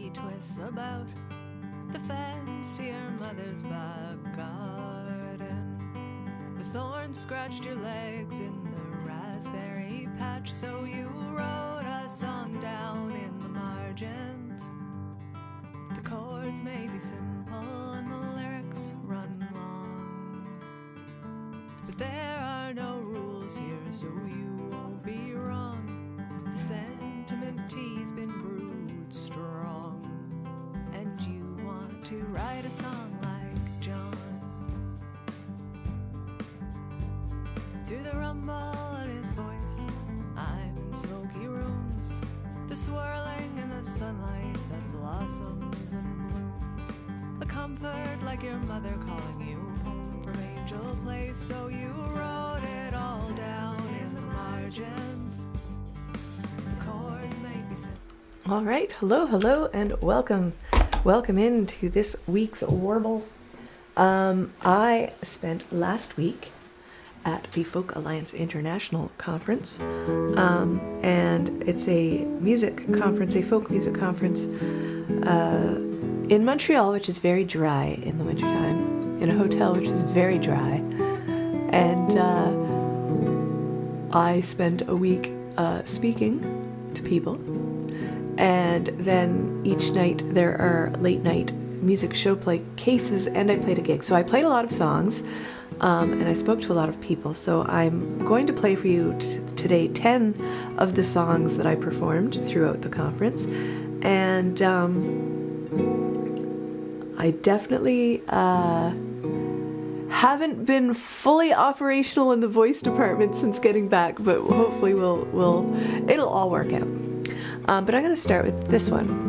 she twists about the fence to your mother's back garden. The thorns scratched your legs in the raspberry patch, so you wrote a song down in the margins. The chords may be simple and the lyrics run long, but there are no rules here, so you won't be wrong. The sentiment tea's been brewed strong, and you want to write a song like John. Through the rumble in his voice, I'm in smoky rooms, the swirling in the sunlight that blossoms and blooms. A comfort like your mother calling you home from Angel Place, so you wrote it all down in the margins. The chords make me simple. All right, hello, and welcome into this week's Warble. I spent last week at the Folk Alliance International Conference, and it's a music conference, a folk music conference in Montreal, which is very dry in the wintertime, in a hotel which is very dry. And I spent a week speaking to people, and then each night there are late night music show play cases, and I played a gig. So I played a lot of songs, and I spoke to a lot of people. So I'm going to play for you today 10 of the songs that I performed throughout the conference. And I definitely haven't been fully operational in the voice department since getting back, but hopefully it'll all work out. But I'm going to start with this one.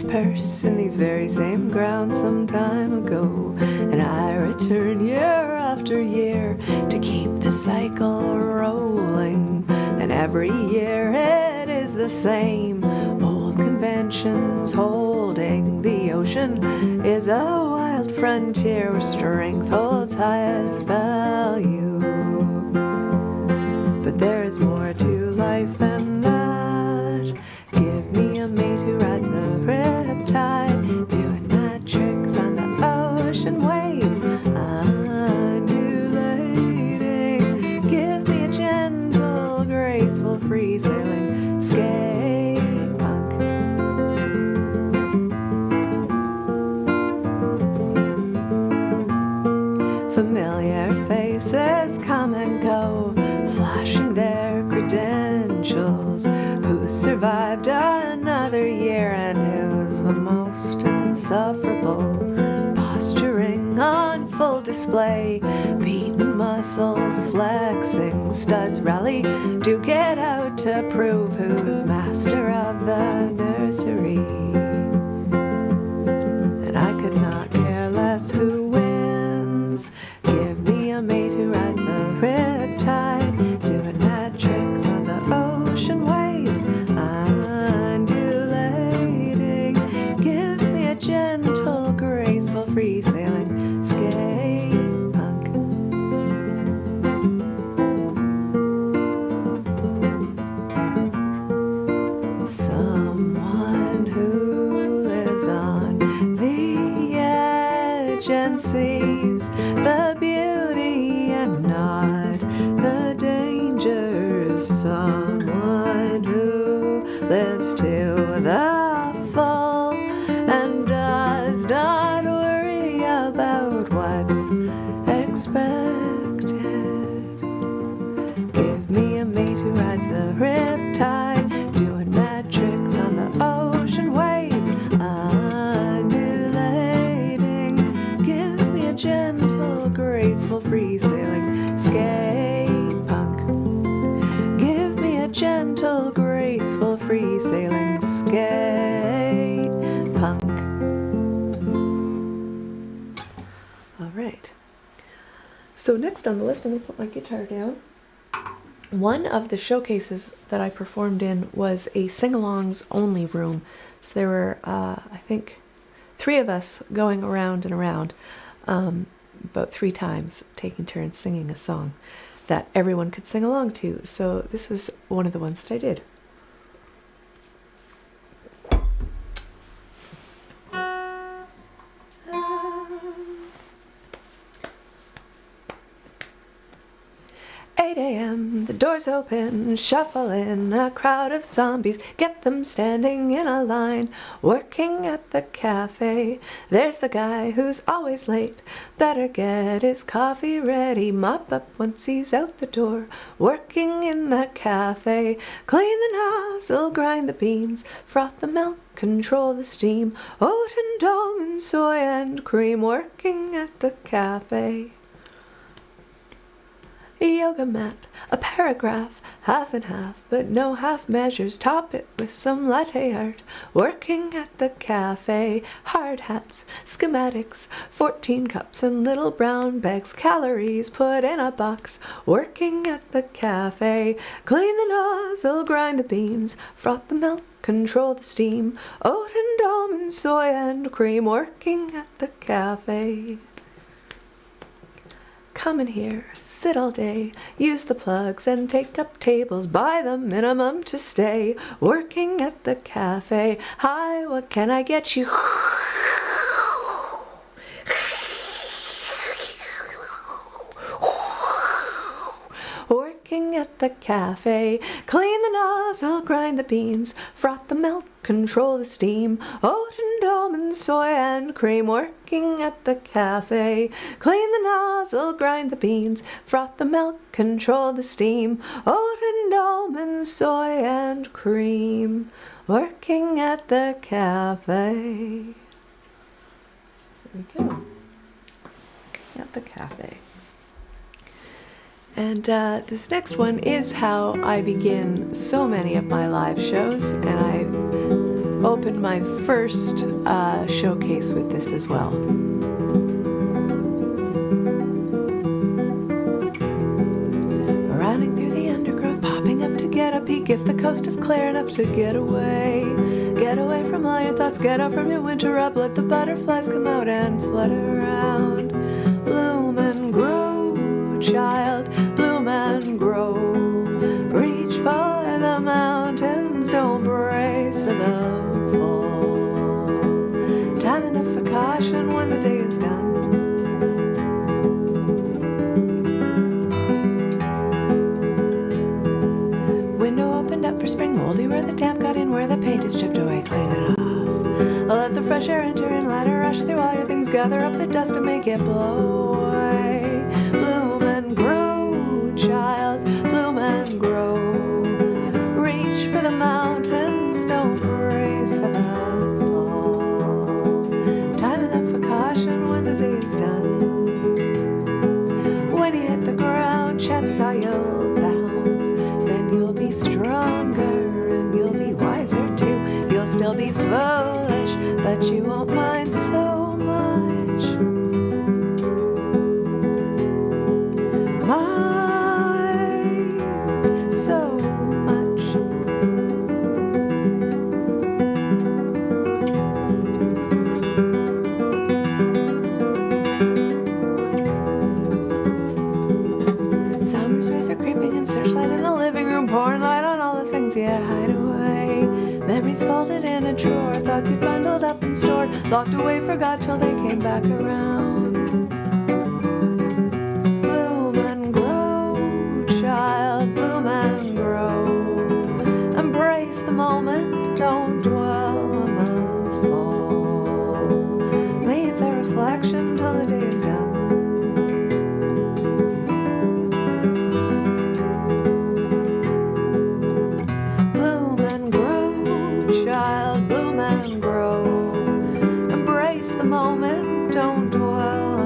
Purse in these very same grounds some time ago, and I return year after year to keep the cycle rolling. And every year it is the same old conventions holding. The ocean is a wild frontier where strength holds highest value, but there is more to life than that. Give me a mate who rides the riptide, doing mad tricks on the ocean waves, undulating. Give me a gentle, graceful, free-sailing skate punk. Familiar faces come and go, flashing their credentials. Who survived another year and who's the most insufferable? Posturing on full display, beaten muscles flexing, studs rally, duke it out to prove who's master of the nursery. And I could not care less who wins. Give me a mate who rides the riptide, doing mad tricks on the ocean waves, undulating. Give me a gentle, graceful, free-sailing skate punk. Someone who lives on the edge and sees the beauty and not the dangers. Someone who lives to the full and does not worry about what's expected. Give me a mate who rides the riptide, doing mad tricks on the ocean waves, undulating. Give me a gentle, graceful, free-sailing skate punk. Give me a gentle, graceful, free-sailing skate punk. All right. So next on the list, I'm going to put my guitar down. One of the showcases that I performed in was a sing-alongs only room. So there were, I think, three of us going around and around, about 3 times, taking turns singing a song that everyone could sing along to. So this is one of the ones that I did. 8 a.m., the doors open, shuffle in a crowd of zombies, get them standing in a line, working at the cafe. There's the guy who's always late, better get his coffee ready, mop up once he's out the door, working in the cafe. Clean the nozzle, grind the beans, froth the milk, control the steam, oat and almond, soy and cream, working at the cafe. A yoga mat, a paragraph, half and half, but no half measures, top it with some latte art, working at the cafe. Hard hats, schematics, 14 cups and little brown bags, calories put in a box, working at the cafe. Clean the nozzle, grind the beans, froth the milk, control the steam, oat and almond, soy and cream, working at the cafe. Come in here, sit all day, use the plugs and take up tables by the minimum to stay, working at the cafe. Hi, what can I get you? Working at the cafe. Clean the nozzle, grind the beans, froth the milk, control the steam, oat and almond, soy and cream, working at the cafe. Clean the nozzle, grind the beans, froth the milk, control the steam, oat and almond, soy and cream, working at the cafe. There we go. Working at the cafe. And this next one is how I begin so many of my live shows, and I opened my first showcase with this as well. Running through the undergrowth, popping up to get a peek if the coast is clear enough to get away. Get away from all your thoughts, get out from your winter rub, let the butterflies come out and flutter around. Bloom and grow, child, bloom and grow. Reach for the mountains, don't brace for the fall. Time enough for caution when the day is done. Window opened up for spring, moldy where the damp got in, where the paint is chipped away, clean it off. Let the fresh air enter and let it rush through all your things, gather up the dust and make it blow away. Bloom and grow, child, bloom and grow. Reach for the mountains, don't brace for the fall. Time enough for caution when the day is done. When you hit the ground, chances are you'll bounce. Then you'll be stronger and you'll be wiser too. You'll still be foolish, but you won't mind so much. Mind so much. Summer's rays are creeping and searchlight in the living room, pouring light on all the things you hide away. Memories folded in a drawer, thoughts you bundled up and stored, locked away, forgot till they came back around. Bloom and grow, child, bloom and grow. Embrace the moment, don't dwell on the fall. Leave the reflection till the day is done. Child, bloom and grow. Embrace the moment, don't dwell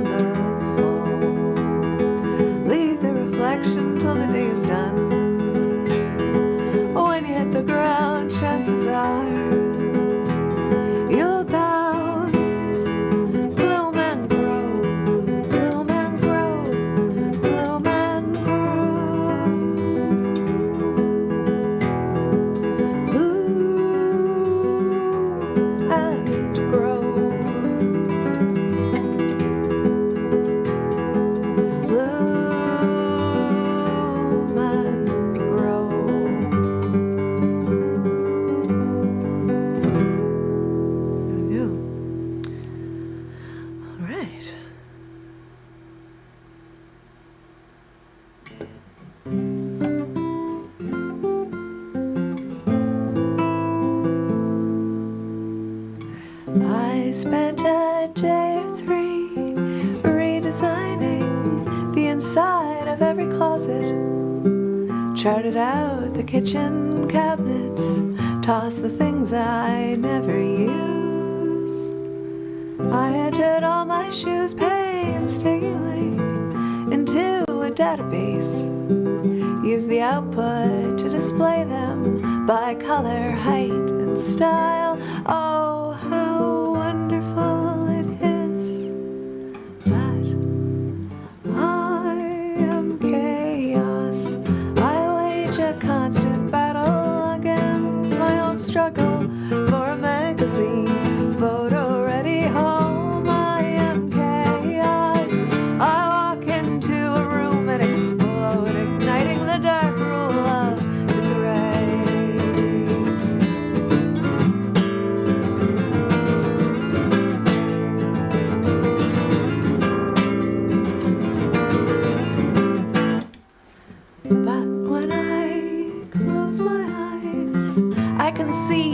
I spent a day or three redesigning the inside of every closet, charted out the kitchen cabinets, tossed the things I never use. I entered all my shoes painstakingly into a database, used the output to display them by color, height, and style. Oh, how wonderful it is that I am chaos. I wage a constant battle against my own struggle for a magazine, photo-ready home. I am chaos. I walk into a room and explode, igniting the dark rule of disarray. But when I close my eyes, I can see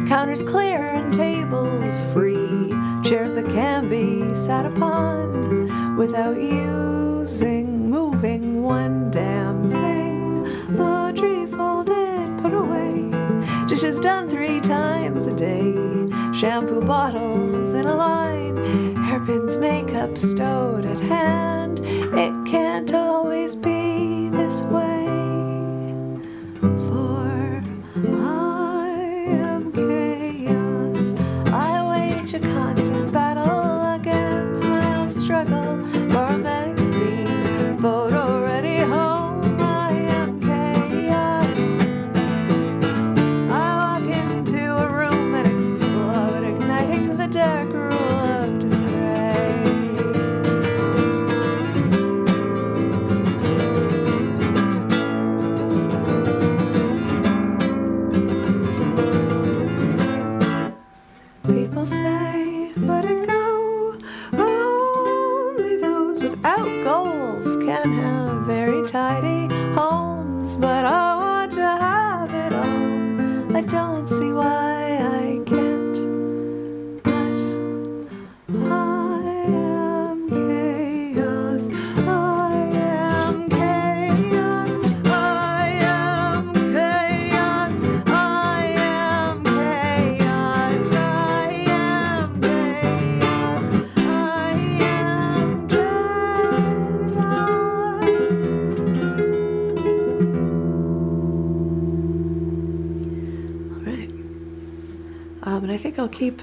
counters clear and tables free, chairs that can be sat upon without moving one damn thing. Laundry folded, put away, dishes done 3 times a day, shampoo bottles in a line, hairpins, makeup stowed at hand. It can't always be this way, for I am chaos. I wage a constant battle against my own struggle for a magazine, photo-ready home. I am chaos. I walk into a room and explode, igniting the dark rule of disarray. People say, let it go. Only those without goals can have very tidy homes. But I want to have it all. I don't see why I can't. But I am chaos. I am chaos. I am chaos. I am chaos. I am chaos. I am chaos. All right. And I think I'll keep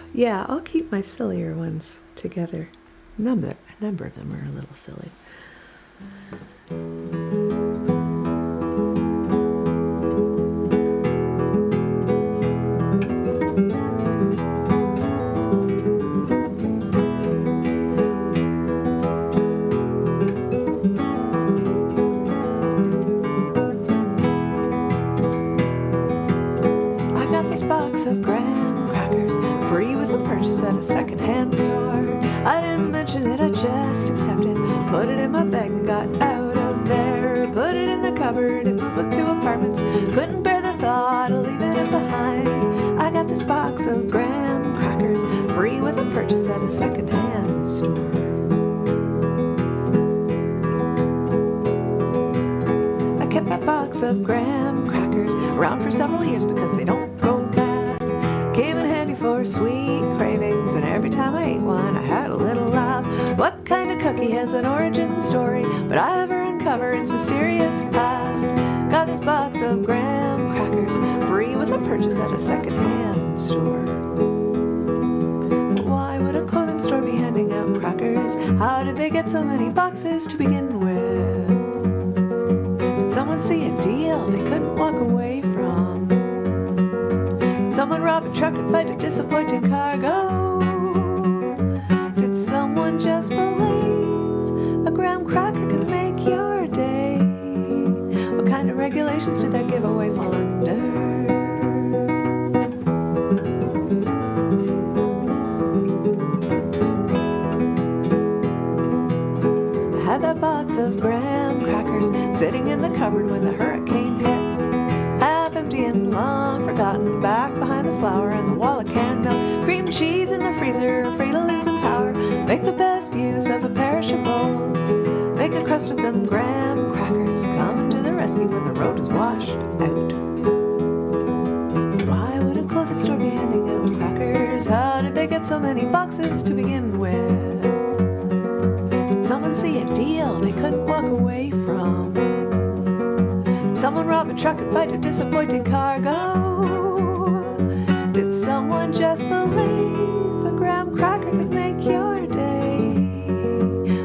my sillier ones together. A number of them are a little silly. I got this box of graham crackers, free with a purchase at a secondhand store. I didn't mention it, I just accepted. Put it in my bag and got out of there. Put it in the cupboard and moved with 2 apartments. Couldn't bear the thought of leaving it behind. I got this box of graham crackers, free with a purchase at a secondhand store. I kept that box of graham crackers around for several years because they don't go bad. Came in handy for sweet cravings, and every time I ate one, I had a little laugh. What kind of cookie has an origin story but I ever uncover its mysterious past? Got this box of graham crackers, free with a purchase at a secondhand store. But why would a clothing store be handing out crackers? How did they get so many boxes to begin with? Did someone see a deal they couldn't walk away from? Did someone rob a truck and find a disappointing cargo? Did someone just believe a graham cracker can make your day? What kind of regulations did that giveaway fall under? I had that box of graham crackers sitting in the cupboard when the hurricane hit. Half empty and long forgotten, back behind the flour and the wall of canned milk, cream cheese and of a perishables. Make a crust with them graham crackers, coming to the rescue when the road is washed out. Why would a clothing store be handing out crackers? How did they get so many boxes to begin with? Did someone see a deal they couldn't walk away from? Did someone rob a truck and fight a disappointing cargo? Did someone just believe a graham cracker could make your day?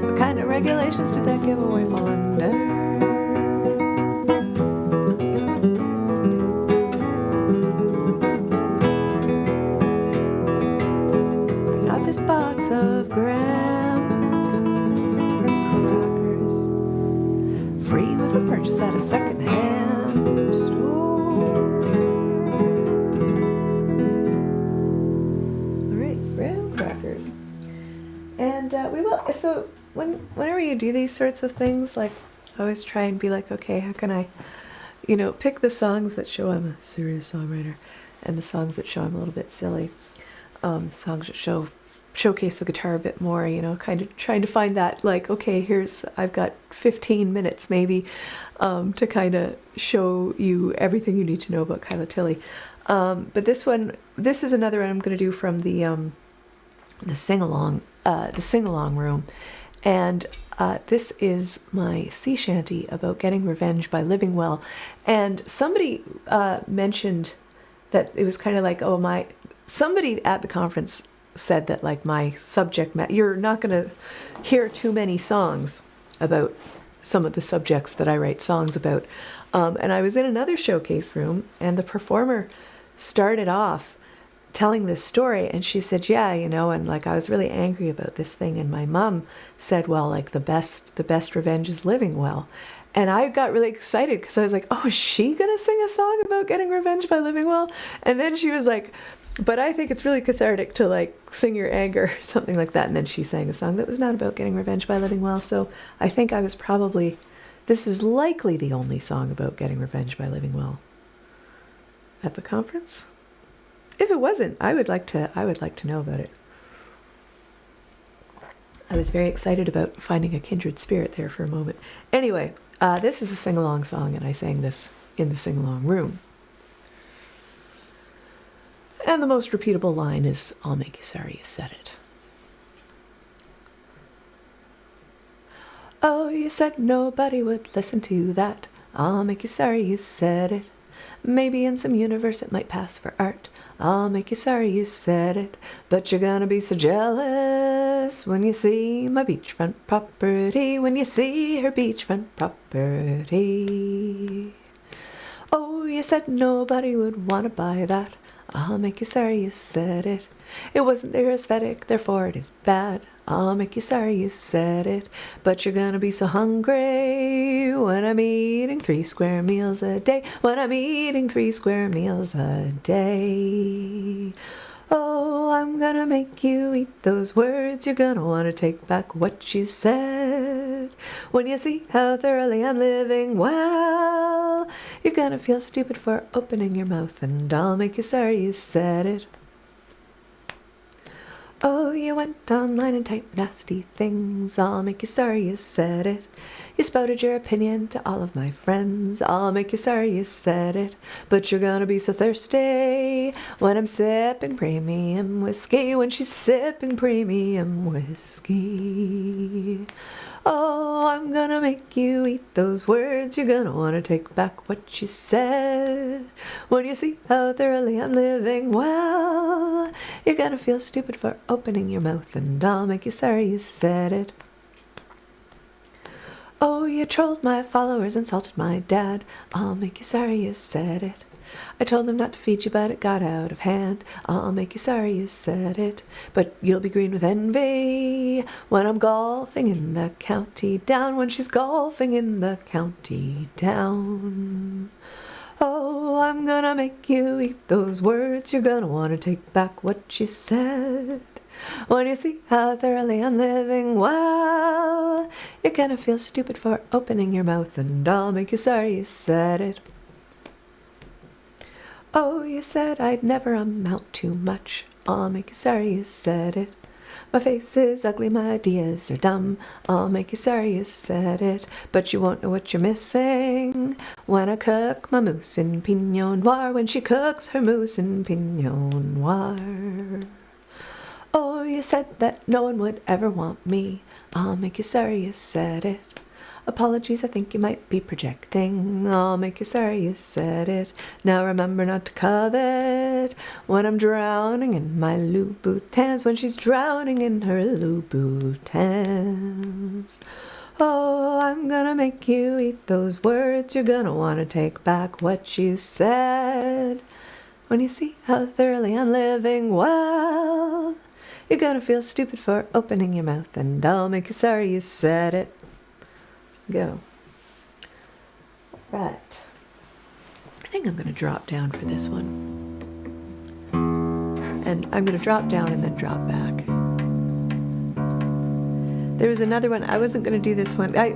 What kind of regulations did that giveaway fall under? I got this box of graham crackers, free with a purchase at a second-hand store. All right, graham crackers. And we will, so whenever you do these sorts of things, like, I always try and be like, okay, how can I, pick the songs that show I'm a serious songwriter, and the songs that show I'm a little bit silly, songs that showcase the guitar a bit more, kind of trying to find that, like, okay, I've got 15 minutes maybe to kind of show you everything you need to know about Kyla Tilley. But this is another one I'm going to do from the sing-along room. And this is my sea shanty about getting revenge by living well. And somebody mentioned that it was kind of like, somebody at the conference said that, like, my subject matter, you're not going to hear too many songs about some of the subjects that I write songs about. And I was in another showcase room, and the performer started off telling this story, and she said, yeah, and like, I was really angry about this thing, and my mom said, well, like, the best revenge is living well. And I got really excited because I was like, oh, is she gonna sing a song about getting revenge by living well? And then she was like, but I think it's really cathartic to, like, sing your anger, something like that. And then she sang a song that was not about getting revenge by living well. So I think this is likely the only song about getting revenge by living well at the conference. If it wasn't, I would like to know about it. I was very excited about finding a kindred spirit there for a moment. Anyway, this is a sing-along song, and I sang this in the sing-along room. And the most repeatable line is, I'll make you sorry you said it. Oh, you said nobody would listen to that. I'll make you sorry you said it. Maybe in some universe it might pass for art. I'll make you sorry you said it. But you're gonna be so jealous when you see my beachfront property, when you see her beachfront property. Oh, you said nobody would want to buy that. I'll make you sorry you said it. It wasn't their aesthetic, therefore it is bad. I'll make you sorry you said it. But you're gonna be so hungry when I'm eating 3 square meals a day. When I'm eating 3 square meals a day. Oh, I'm gonna make you eat those words. You're gonna want to take back what you said. When you see how thoroughly I'm living well, you're gonna feel stupid for opening your mouth, and I'll make you sorry you said it. Oh, you went online and typed nasty things. I'll make you sorry you said it. You spouted your opinion to all of my friends. I'll make you sorry you said it. But you're gonna be so thirsty when I'm sipping premium whiskey. When she's sipping premium whiskey. Oh, I'm gonna make you eat those words. You're gonna want to take back what you said. When you see how thoroughly I'm living well, you're gonna feel stupid for opening your mouth, and I'll make you sorry you said it. Oh, you trolled my followers, insulted my dad. I'll make you sorry you said it. I told them not to feed you, but it got out of hand. I'll make you sorry you said it. But you'll be green with envy when I'm golfing in the county down. When she's golfing in the county down. Oh, I'm gonna make you eat those words. You're gonna want to take back what you said. When you see how thoroughly I'm living well, you're gonna feel stupid for opening your mouth, and I'll make you sorry you said it. Oh, you said I'd never amount to much. I'll make you sorry you said it. My face is ugly, my ideas are dumb. I'll make you sorry you said it, but you won't know what you're missing. When I cook my mousse in Pinot Noir, when she cooks her mousse in Pinot Noir. Oh, you said that no one would ever want me. I'll make you sorry you said it. Apologies, I think you might be projecting. I'll make you sorry you said it. Now remember not to covet. When I'm drowning in my Louboutins, when she's drowning in her Louboutins. Oh, I'm gonna make you eat those words. You're gonna want to take back what you said. When you see how thoroughly I'm living well, you're gonna feel stupid for opening your mouth, and I'll make you sorry you said it. Go. Right. I think I'm going to drop down for this one. And I'm going to drop down and then drop back. There was another one. I wasn't going to do this one. I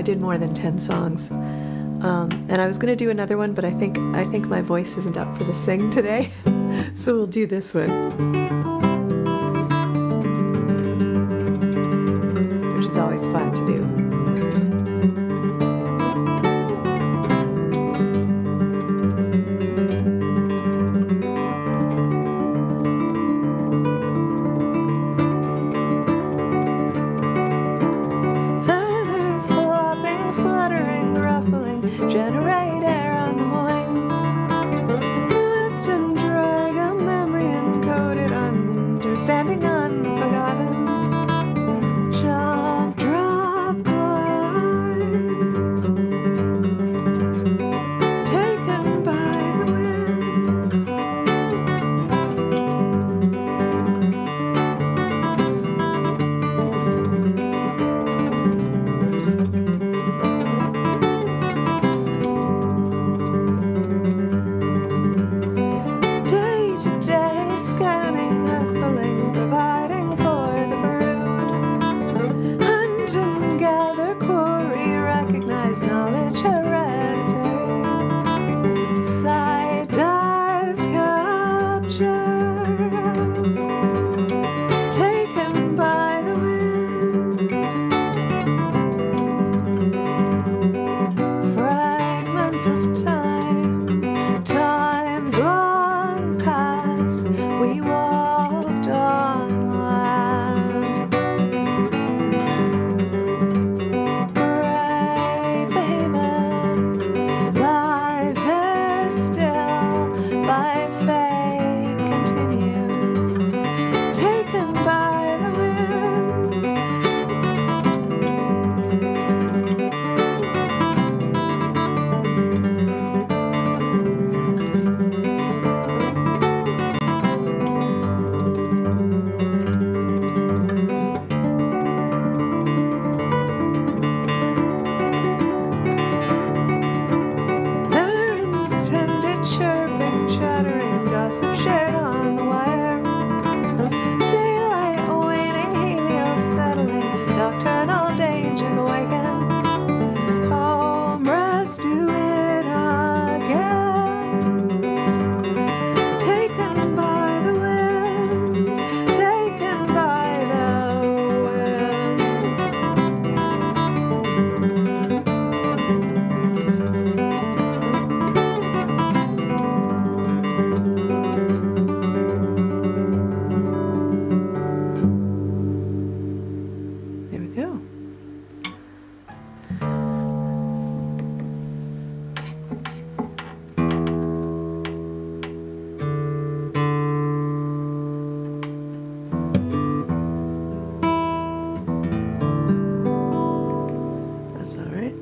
did more than 10 songs. And I was going to do another one, but I think my voice isn't up for the sing today. So we'll do this one. Which is always fun to do. Generate air on the wing. Lift and drag a memory encoded, understanding unforgotten. Jump, drop, glide. Taken by the scanning, hustling, providing for the brood. Hunt and gather, quarry, recognize knowledge, hereditary. Side dive, capture. Taken by the wind. Fragments of time, times long past. We walked on land. Gray behemoth lies there still. By fate continues, taken by the wind. Chirping, chattering, gossip shared on the wire. Daylight waning, helio settling, nocturnal dangers awaken. Home, rest, do it again. Taken by the wind, taken by the wind. There we go. That's all right.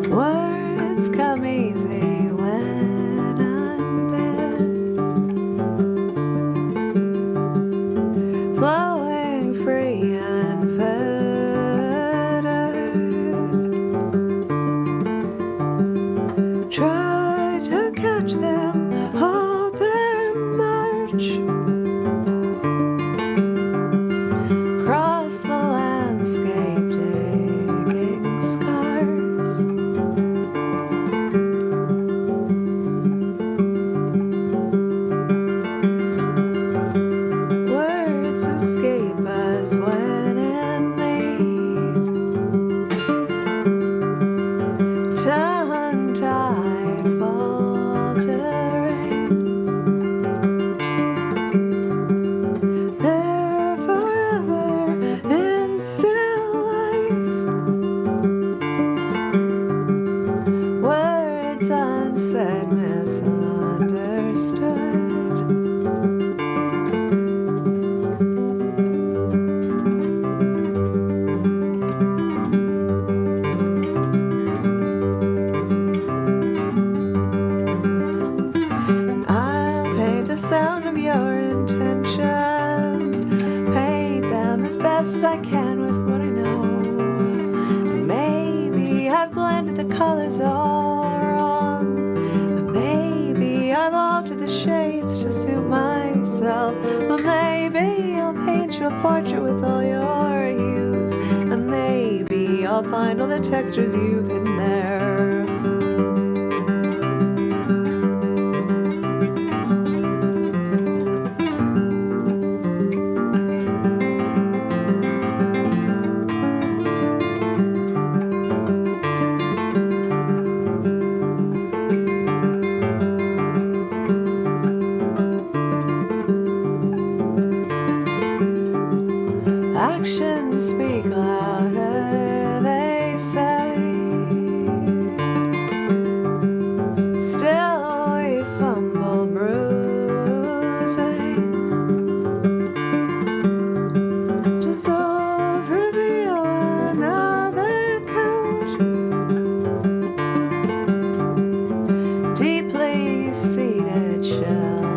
Words come easy when I'm bad, flowing free and unfettered. Try to catch them, hold their march. Cross the landscape, digging blended the colors all wrong. And maybe I've altered the shades to suit myself. But maybe I'll paint you a portrait with all your hues. And maybe I'll find all the textures you've hidden there. Actions speak louder, they say. Still we fumble bruising. Dissolve, reveal another coat. Deeply seated, sheltering.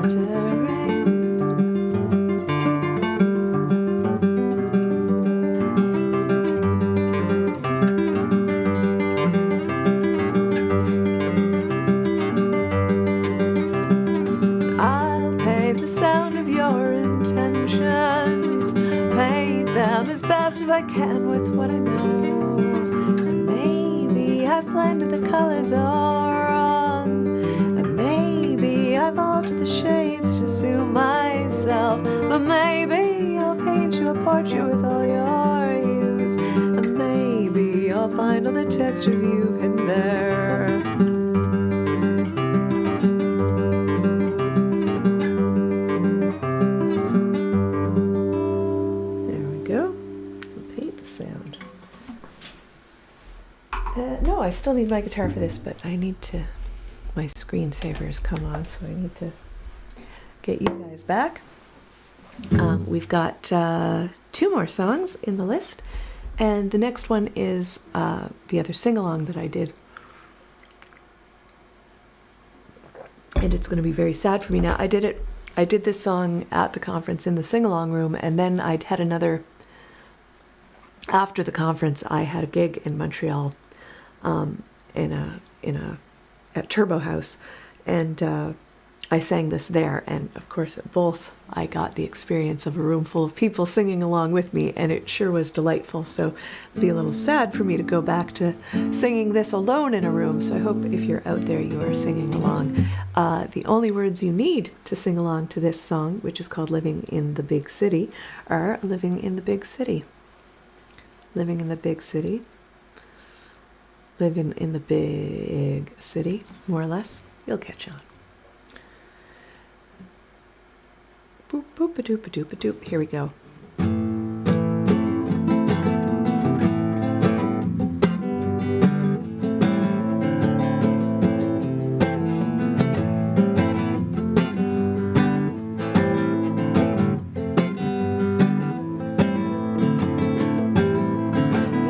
The sound of your intentions, paint them as best as I can with what I know. And maybe I've blended the colors all wrong, and maybe I've altered the shades to suit myself. But maybe I'll paint you a portrait with all your hues, and maybe I'll find all the textures you've hidden there. No, I still need my guitar for this, but I need to, my screensaver's come on, so I need to get you guys back. We've got 2 more songs in the list, and the next one is the other sing-along that I did. And it's going to be very sad for me now. I did this song at the conference in the sing-along room, and then I'd had another, after the conference, I had a gig in Montreal. At Turbo House, and I sang this there, and of course at both I got the experience of a room full of people singing along with me, and it sure was delightful. So it'd be a little sad for me to go back to singing this alone in a room. So I hope if you're out there you are singing along. The only words you need to sing along to this song, which is called Living in the Big City, are living in the big city. Living in the big city. Living in the big city, more or less. You'll catch on. Boop, boop, a doop, a doop, a doop. Here we go.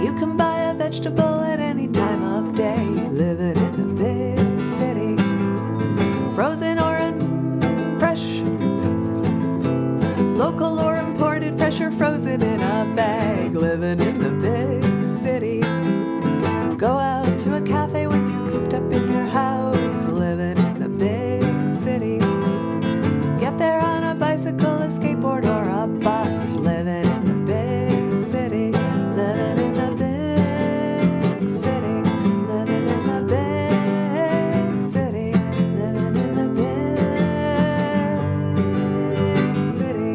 You can buy a vegetable at any time of day, living in the big city, frozen or fresh, local or imported, fresh or frozen in a bag, living in the big city. Go out to a cafe when you're cooped up in your house, living in the big city. Get there on a bicycle, a skateboard, or a bus, living in the big city, living in the big city, living in the big city, living in the big city.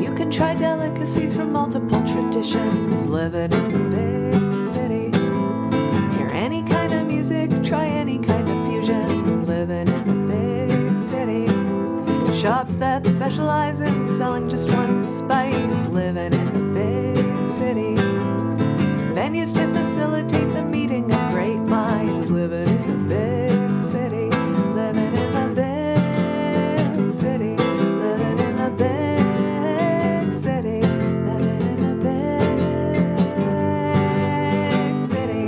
You can try delicacies from multiple traditions, living in the big city. Hear any kind of music, try any kind of fusion, living in the big city. Shops that specialize in selling just one spice, living in the big city. Venues to facilitate the meeting of great minds, living in the big city, living in the big city, living in the big city, living in the big city.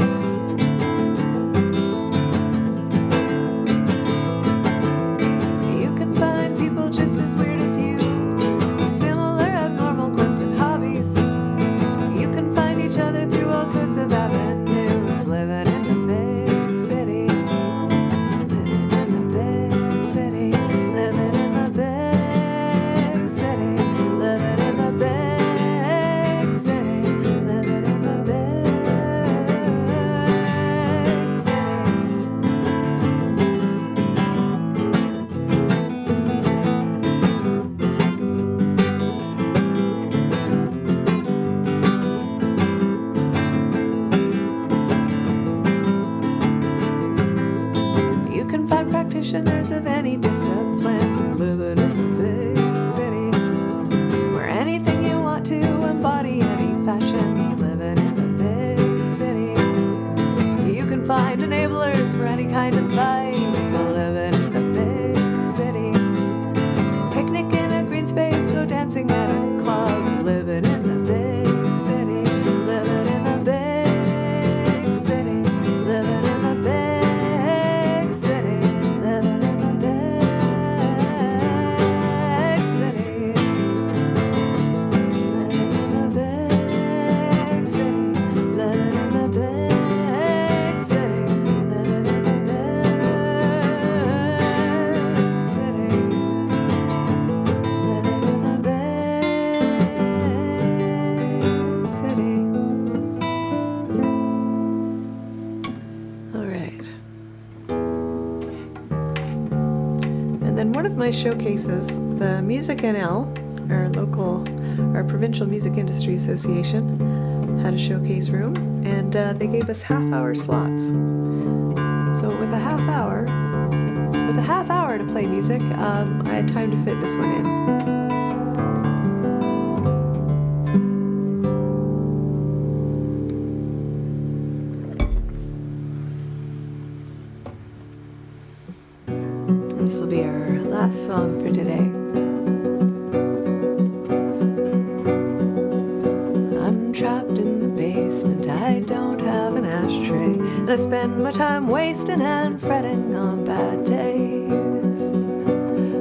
practitioners of any discipline, living in the big city, where anything you want to embody any fashion, living in the big city. You can find enablers for any kind of vice, so living in the big city. Picnic in a green space, go dancing at a club, living in the big city, living in the big city, living in the big city, living in the big city, living in the big city, living in the big city, living in the big city, living in the big city. All right. And then one of my showcases, the Music NL, our provincial music industry association, had a showcase room, and they gave us half-hour slots. So with a half hour to play music, I had time to fit this one in. This will be our last song for today. I'm trapped in the basement, I don't have an ashtray, and I spend my time wasting and fretting on bad days.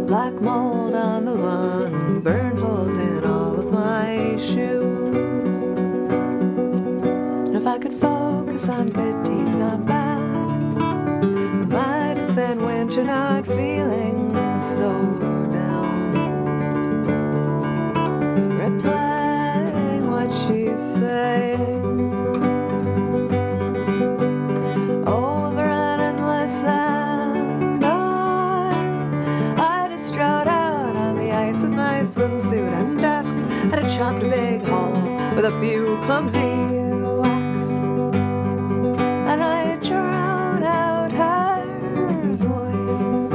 Black mold on the lawn, burn holes in all of my shoes. And if I could focus on good deeds, not bad, I might have spent winter not feeling so down. Replying what she's saying over an endless and on. I just strode out on the ice with my swimsuit and ducks, and I chopped a big hole with a few clumsy whacks, and I drowned out her voice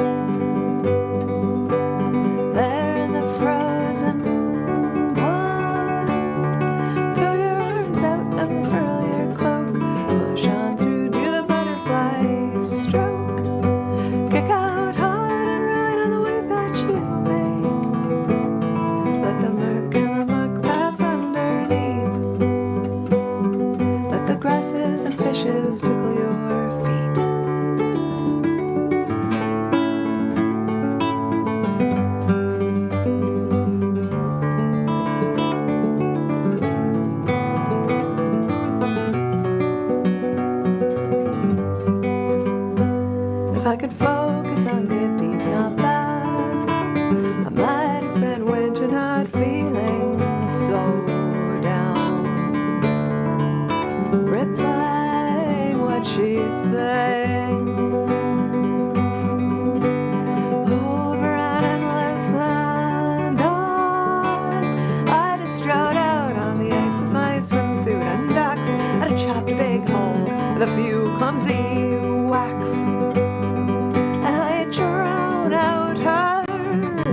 there in the frozen pond. Throw your arms out, unfurl your cloak, push on through, do the butterfly stroke, kick out hard and ride on the wave that you make. Let the murk and the muck pass underneath. Let the grasses and fishes tickle your feet. If I could focus on good deeds, not bad, I might have spent winter not feeling so down. Replying what she's saying over an endless and on. I just strode out on the ice with my swimsuit and ducks, and I chopped a big hole with a few clumsy whacks, and I drowned out her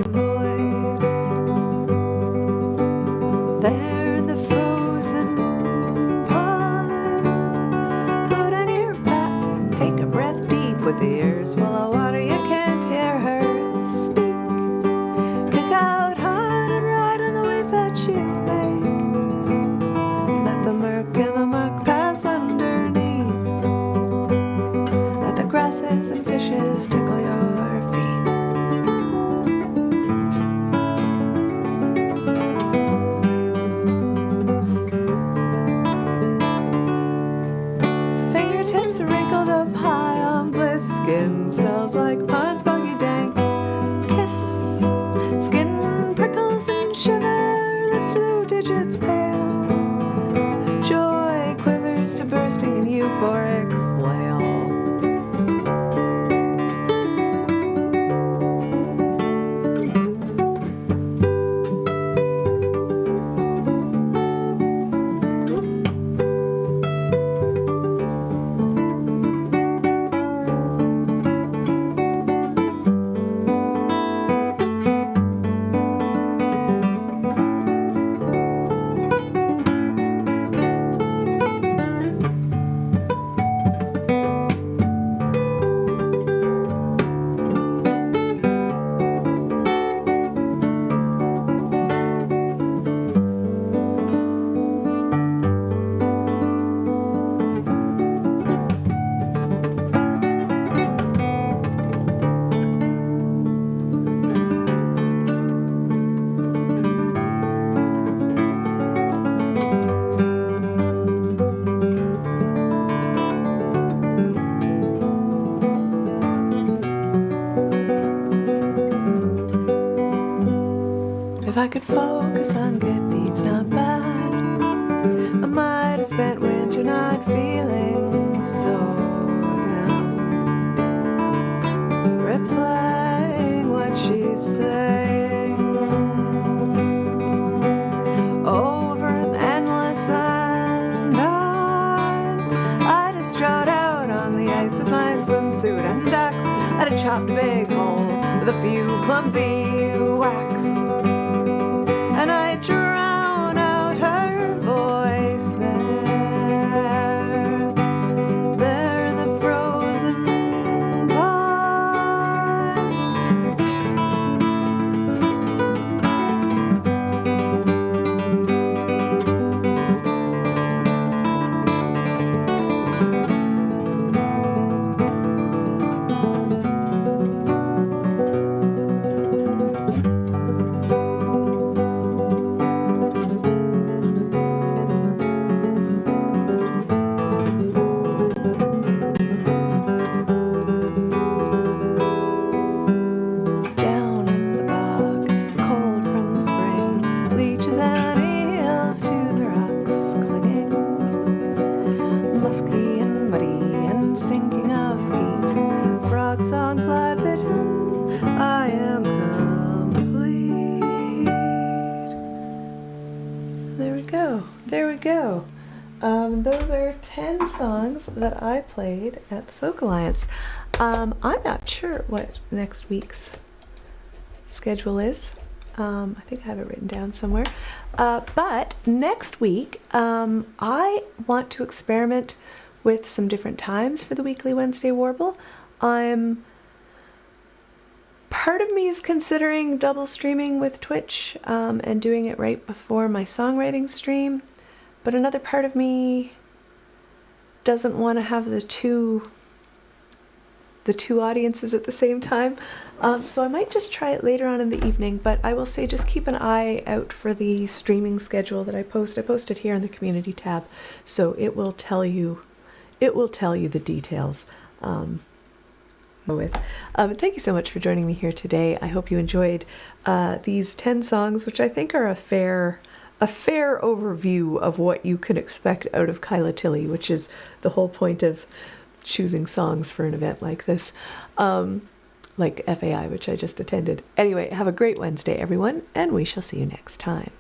voice there in the frozen pond. Float on your back, take a breath deep with ears full of water. You can't hear her speak. Kick out hard and ride on the wave that you make. Let the murk and the muck pass underneath. Let the grasses and fishes tickle your feet. Fingertips wrinkled up high on bliss. Skin smells like pond's boggy dank. Kiss. Skin prickles and shiver. Lips blue, digits pale. Joy quivers to bursting in euphoric flail. If I could focus on good deeds, not bad, I might have spent winter not feeling so down. Replying what she's saying over an endless and on. I just strode out on the ice with my swimsuit and ducks. I'd have chopped a big hole with a few clumsy whacks, and I drown out her voice there in the frozen pond. Down in the bog, cold from the spring, leeches and eels to the rocks clinging, musky and muddy and stinking of peat, frog song fly bitten, I am complete. There we go, there we go. Those are 10 songs that I played at the Folk Alliance. I'm not sure what next week's schedule is. I think I have it written down somewhere. But next week, I want to experiment with some different times for the weekly Wednesday Warble. Part of me is considering double streaming with Twitch and doing it right before my songwriting stream, but another part of me doesn't want to have the two audiences at the same time. So I might just try it later on in the evening, but I will say just keep an eye out for the streaming schedule that I post. I post it here in the community tab, so it will tell you the details. Thank you so much for joining me here today. I hope you enjoyed these 10 songs, which I think are a fair overview of what you can expect out of Kyla Tilley, which is the whole point of choosing songs for an event like this, like FAI, which I just attended. Anyway, have a great Wednesday, everyone, and we shall see you next time.